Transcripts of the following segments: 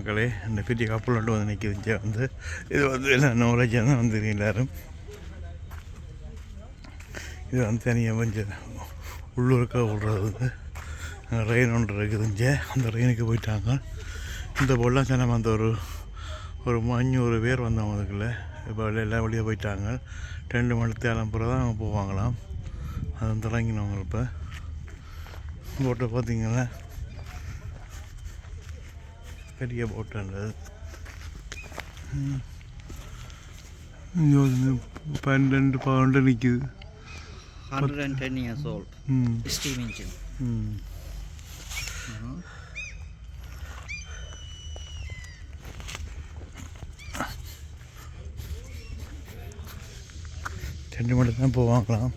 மக்களே, இந்த பெரிய கப்பல் வந்து நிற்கிது வந்து. இது வந்து எல்லாம் நாலேஜாக தான் வந்து எல்லாரும். இது வந்து தனியாக கொஞ்சம் உள்ளூருக்காக விடுறது வந்து ரெயின் ஒன்று இருக்குது இங்கே. அந்த ரெயினுக்கு போயிட்டாங்க. இந்த போடலாம் சின்ன அந்த ஒரு 500 பேர் வந்தவங்க அதுக்குள்ள. இப்போ எல்லாம் வெளியே போயிட்டாங்க. 2 மணி தேரம் பிறகு தான் அவங்க போவாங்களாம். அது வந்து இறங்கினவங்க. இப்போ போட்டை பார்த்தீங்கன்னா பெரிய போட்டாண்டது. 12 பவுண்டு நிற்குது. 110 years old. Steam engine. ரெண்டு மணி தான் போவாங்களாம்.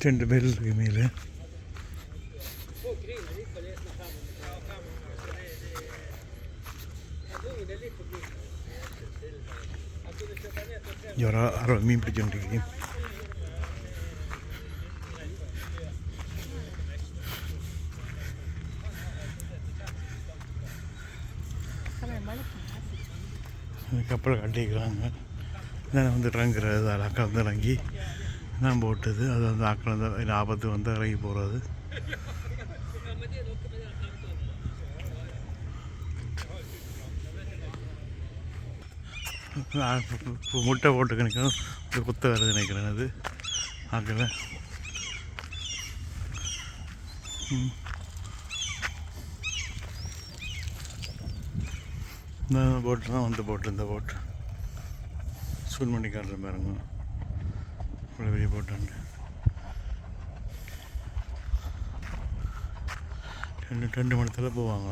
ரெண்டு பேர் இருக்கு மேலே. யாரோ மீன் பிடிச்சிருக்கு. கப்பலை கட்டிக்கிறாங்க. இதான் வந்து இறங்குறது. அது அக்கா வந்து இறங்கி தான் போட்டுது. அது வந்து ஆக்கள் வந்து ஆபத்து வந்து இறங்கி போகிறது. முட்டை போட்டு நினைக்கணும். அது குத்த வருது நினைக்கிறேன். அது ஆக்கல இந்த போட்டு தான் வந்து போட்டு. இந்த போட்டு சூன் பண்ணி காட்டுற பாருங்க. இவ்வளோ பெரிய போட்டாண்டு. ரெண்டு மணத்தில் போவாங்க.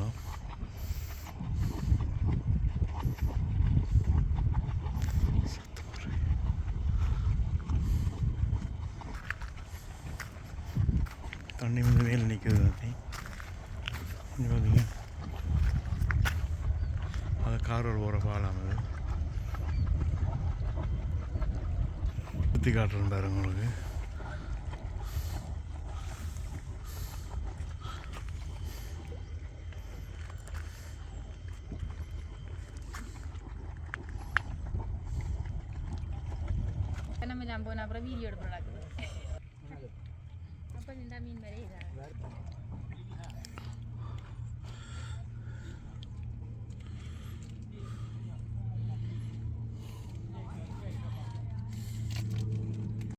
தண்ணி வந்து மேலே நிற்குது. தண்ணி பார்த்தீங்க. அது காரோடு போகிற பாலம். அது சுற்றி காட்டுறேன் பாருங்க உங்களுக்கு. நம்ம போன அப்புறம் வீடியோ எடுக்க அப்போ இந்த மீன் வரையா